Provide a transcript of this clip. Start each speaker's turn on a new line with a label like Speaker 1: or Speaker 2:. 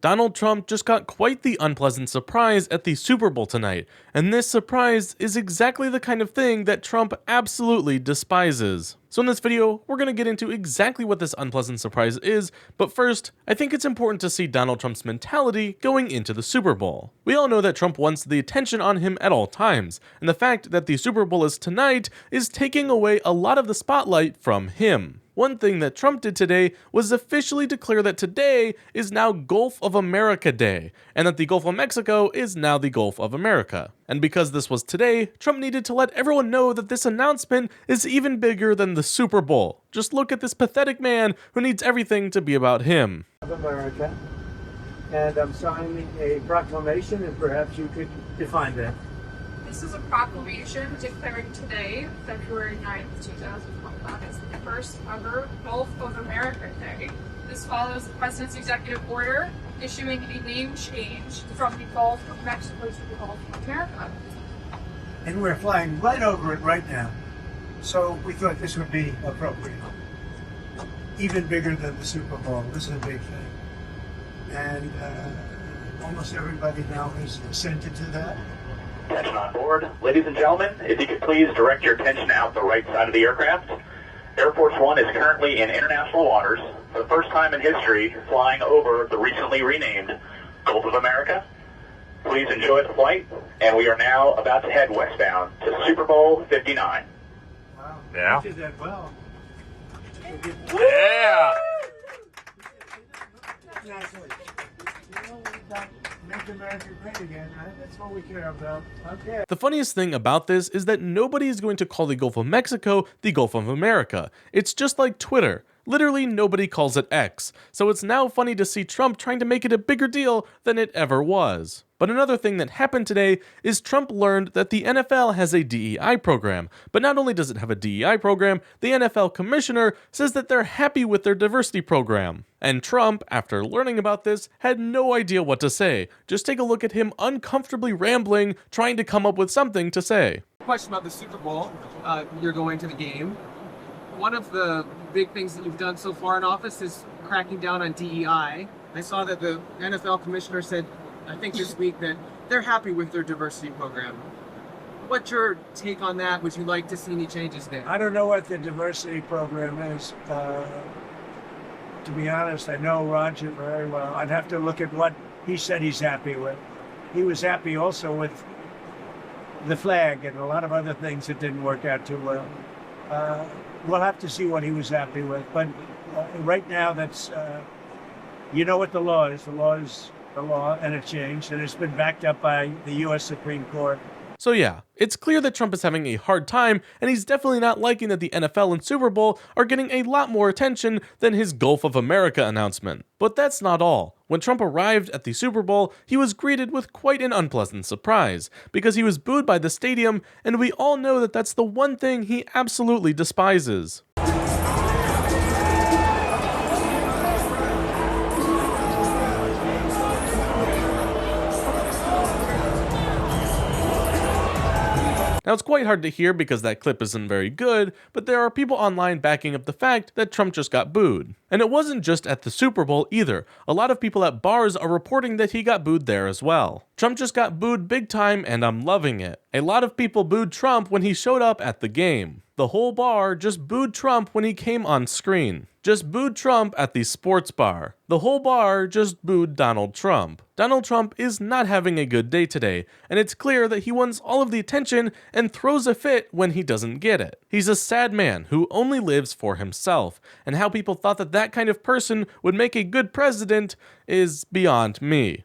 Speaker 1: Donald Trump just got quite the unpleasant surprise at the Super Bowl tonight, and this surprise is exactly the kind of thing that Trump absolutely despises. So in this video, we're going to get into exactly what this unpleasant surprise is, but first, I think it's important to see Donald Trump's mentality going into the Super Bowl. We all know that Trump wants the attention on him at all times, and the fact that the Super Bowl is tonight is taking away a lot of the spotlight from him. One thing that Trump did today was officially declare that today is now Gulf of America Day, and that the Gulf of Mexico is now the Gulf of America. And because this was today, Trump needed to let everyone know that this announcement is even bigger than the Super Bowl. Just look at this pathetic man who needs everything to be about him.
Speaker 2: Of America, and I'm signing a proclamation, and perhaps you could define that.
Speaker 3: This is a proclamation declaring today, February 9th, 2025, as the first ever Gulf of America Day. This follows the President's executive order issuing a name change from the Gulf of Mexico to the Gulf of America.
Speaker 2: And we're flying right over it right now, so we thought this would be appropriate. Even bigger than the Super Bowl. This is a big thing. And almost everybody now has assented to that.
Speaker 4: Attention on board. Ladies and gentlemen, if you could please direct your attention out the right side of the aircraft. Air Force One is currently in international waters, for the first time in history, flying over the recently renamed Gulf of America. Please enjoy the flight, and we are now about to head westbound to Super Bowl 59.
Speaker 2: Wow.
Speaker 5: Yeah.
Speaker 2: You did that well.
Speaker 5: Yeah.
Speaker 2: Exactly. You know, we got Make America Great Again, right? That's what we care about. Okay.
Speaker 1: The funniest thing about this is that nobody is going to call the Gulf of Mexico the Gulf of America. It's just like Twitter. Literally nobody calls it X, so it's now funny to see Trump trying to make it a bigger deal than it ever was. But another thing that happened today is Trump learned that the NFL has a DEI program. But not only does it have a DEI program, the NFL commissioner says that they're happy with their diversity program. And Trump, after learning about this, had no idea what to say. Just take a look at him uncomfortably rambling, trying to come up with something to say.
Speaker 6: Question about the Super Bowl. You're going to the game. One of the big things that you've done so far in office is cracking down on DEI. I saw that the NFL commissioner said, I think this week, that they're happy with their diversity program. What's your take on that? Would you like to see any changes there?
Speaker 2: I don't know what the diversity program is. To be honest, I know Roger very well. I'd have to look at what he said he's happy with. He was happy also with the flag and a lot of other things that didn't work out too well. We'll have to see what he was happy with. But right now, that's, you know what the law is. The law is the law, and it changed, and it's been backed up by the U.S. Supreme Court.
Speaker 1: So yeah, it's clear that Trump is having a hard time, and he's definitely not liking that the NFL and Super Bowl are getting a lot more attention than his Gulf of America announcement. But that's not all. When Trump arrived at the Super Bowl, he was greeted with quite an unpleasant surprise, because he was booed by the stadium, and we all know that that's the one thing he absolutely despises. Now, it's quite hard to hear because that clip isn't very good, but there are people online backing up the fact that Trump just got booed. And it wasn't just at the Super Bowl either. A lot of people at bars are reporting that he got booed there as well. Trump just got booed big time, and I'm loving it. A lot of people booed Trump when he showed up at the game. The whole bar just booed Trump when he came on screen. Just booed Trump at the sports bar. The whole bar just booed Donald Trump. Donald Trump is not having a good day today, and it's clear that he wants all of the attention and throws a fit when he doesn't get it. He's a sad man who only lives for himself, and how people thought that that kind of person would make a good president is beyond me.